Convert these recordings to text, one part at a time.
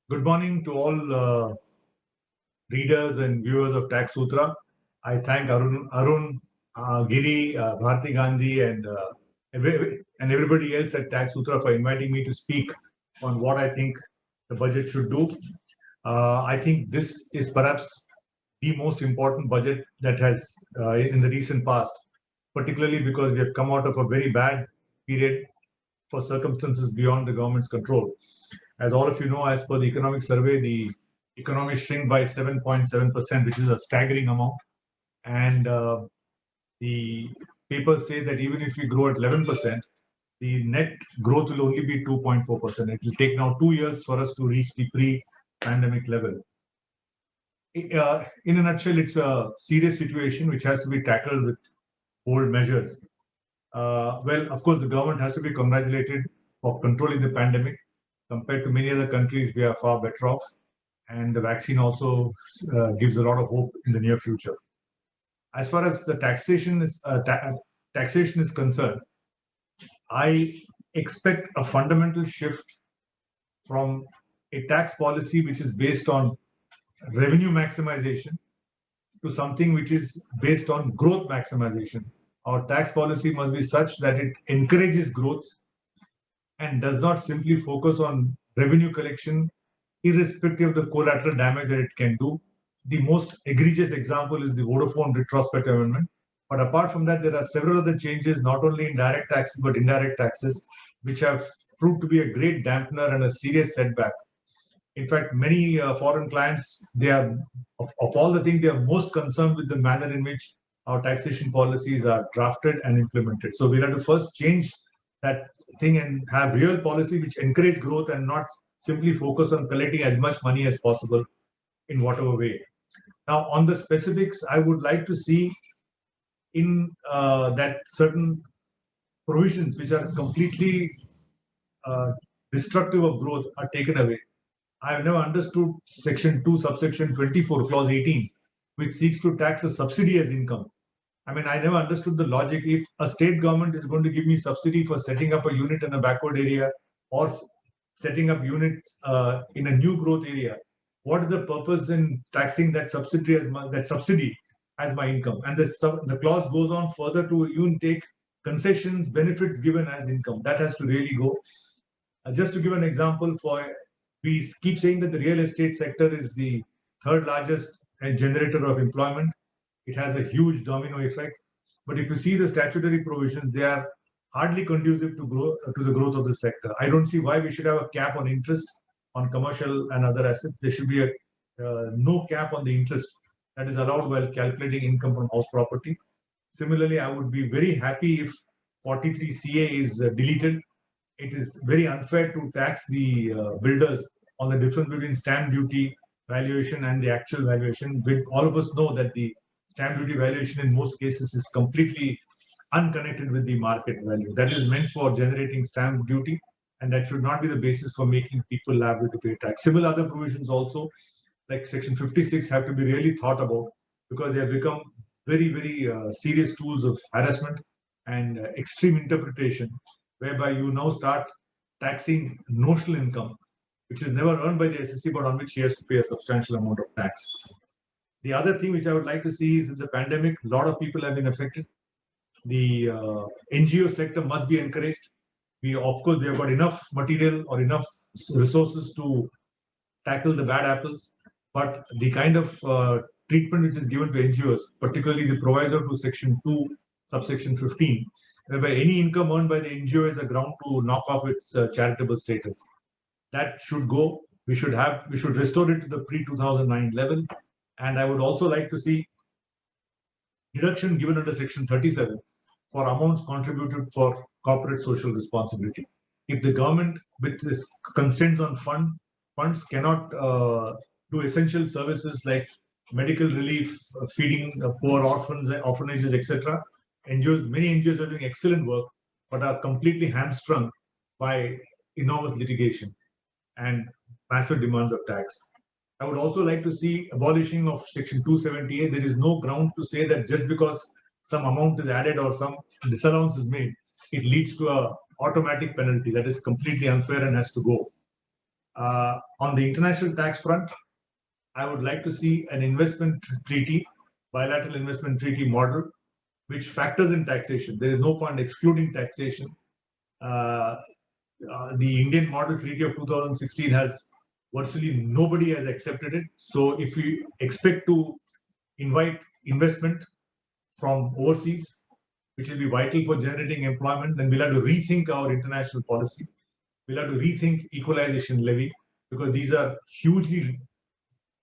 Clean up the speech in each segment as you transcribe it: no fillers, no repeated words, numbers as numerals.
Good morning to all readers and viewers of Tax Sutra. I thank Arun, Giri, Bharti Gandhi, and everybody else at Tax Sutra for inviting me to speak on what I think the budget should do. I think this is perhaps the most important budget that has in the recent past, particularly because we have come out of a very bad period for circumstances beyond the government's control. As all of you know, as per the economic survey, the economy shrink by 7.7%, which is a staggering amount. And the papers say that even if we grow at 11%, the net growth will only be 2.4%. It will take now 2 years for us to reach the pre-pandemic level. In a nutshell, it's a serious situation which has to be tackled with bold measures. Well, of course, the government has to be congratulated for controlling the pandemic. Compared to many other countries, we are far better off. And the vaccine also gives a lot of hope in the near future. As far as the taxation is concerned, I expect a fundamental shift from a tax policy which is based on revenue maximization to something which is based on growth maximization. Our tax policy must be such that it encourages growth and does not simply focus on revenue collection, irrespective of the collateral damage that it can do. The most egregious example is the Vodafone retrospective amendment. But apart from that, there are several other changes, not only in direct taxes, but indirect taxes, which have proved to be a great dampener and a serious setback. In fact, many foreign clients, they are, of all the things, they are most concerned with the manner in which our taxation policies are drafted and implemented. So we have to first change that thing and have real policy which encourage growth and not simply focus on collecting as much money as possible in whatever way. Now, on the specifics, I would like to see in that certain provisions which are completely destructive of growth are taken away. I have never understood Section 2, subsection 24, clause 18, which seeks to tax a subsidy as income. I mean, I never understood the logic. If a state government is going to give me subsidy for setting up a unit in a backward area or setting up units in a new growth area, what is the purpose in taxing that subsidy as my income? And the clause goes on further to even take concessions, benefits given as income. That has to really go. Just to give an example, we keep saying that the real estate sector is the third largest generator of employment. It has a huge domino effect. But if you see the statutory provisions, they are hardly conducive to the growth of the sector. I don't see why we should have a cap on interest on commercial and other assets. There should be no cap on the interest that is allowed while calculating income from house property. Similarly, I would be very happy if 43CA is deleted. It is very unfair to tax the builders on the difference between stamp duty valuation and the actual valuation. All of us know that the stamp duty valuation in most cases is completely unconnected with the market value. That is meant for generating stamp duty, and that should not be the basis for making people liable to pay tax. Similar other provisions also, like Section 56, have to be really thought about because they have become very, very serious tools of harassment and extreme interpretation, whereby you now start taxing notional income, which is never earned by the SSC, but on which he has to pay a substantial amount of tax. The other thing which I would like to see is in the pandemic, a lot of people have been affected. The NGO sector must be encouraged. Of course, we have got enough material or enough resources to tackle the bad apples, but the kind of treatment which is given to NGOs, particularly the proviso to Section 2, subsection 15, whereby any income earned by the NGO is a ground to knock off its charitable status. That should go. We should restore it to the pre-2009 level. And I would also like to see deduction given under Section 37 for amounts contributed for corporate social responsibility. If the government, with this constraints on funds, cannot do essential services like medical relief, feeding poor orphanages, etc., many NGOs are doing excellent work, but are completely hamstrung by enormous litigation and massive demands of tax. I would also like to see abolishing of Section 278. There is no ground to say that just because some amount is added or some disallowance is made, it leads to an automatic penalty. That is completely unfair and has to go. On the international tax front, I would like to see an investment treaty, bilateral investment treaty model, which factors in taxation. There is no point excluding taxation. The Indian Model Treaty of 2016 has virtually nobody has accepted it. So if we expect to invite investment from overseas, which will be vital for generating employment, then we'll have to rethink our international policy. We'll have to rethink equalization levy, because these are hugely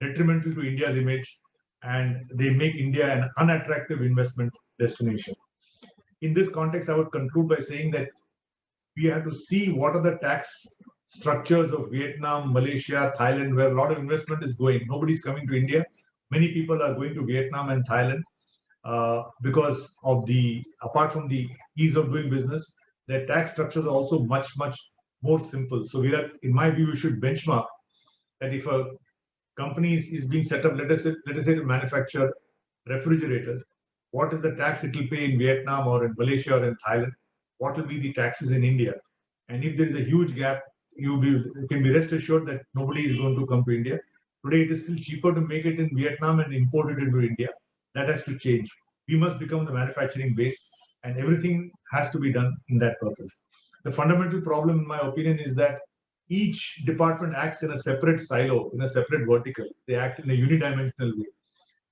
detrimental to India's image and they make India an unattractive investment destination. In this context, I would conclude by saying that we have to see what are the tax structures of Vietnam, Malaysia, Thailand, where a lot of investment is going. Nobody's coming to India. Many people are going to Vietnam and Thailand because of apart from the ease of doing business, their tax structures are also much more simple. So in my view, we should benchmark that if a company is being set up, let us say to manufacture refrigerators, what is the tax it will pay in Vietnam or in Malaysia or in Thailand? What will be the taxes in India? And if there is a huge gap, you can be rest assured that nobody is going to come to India. Today, it is still cheaper to make it in Vietnam and import it into India. That has to change. We must become the manufacturing base, and everything has to be done in that purpose. The fundamental problem, in my opinion, is that each department acts in a separate silo, in a separate vertical. They act in a unidimensional way.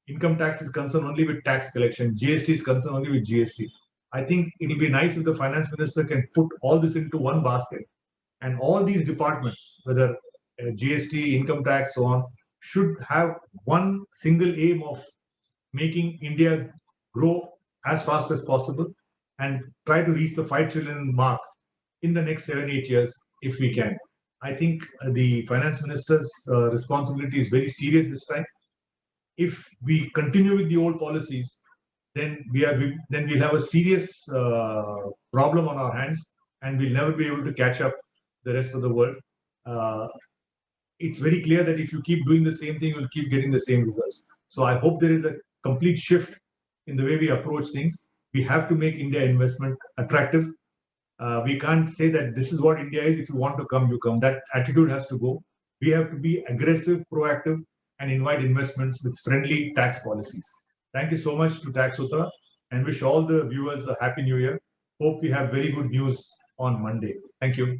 Income tax is concerned only with tax collection. GST is concerned only with GST. I think it will be nice if the finance minister can put all this into one basket, and all these departments, whether GST, income tax, so on, should have one single aim of making India grow as fast as possible and try to reach the 5 trillion mark in the next 7-8 years if we can. I think the finance minister's responsibility is very serious this time. If we continue with the old policies, then we'll have a serious problem on our hands, and we'll never be able to catch up the rest of the world. It's very clear that if you keep doing the same thing, you'll keep getting the same results. So I hope there is a complete shift in the way we approach things. We have to make India investment attractive. We can't say that this is what India is. If you want to come, you come. That attitude has to go. We have to be aggressive, proactive, and invite investments with friendly tax policies. Thank you so much to Tax Sutra, and wish all the viewers a happy new year. Hope we have very good news on Monday. Thank you.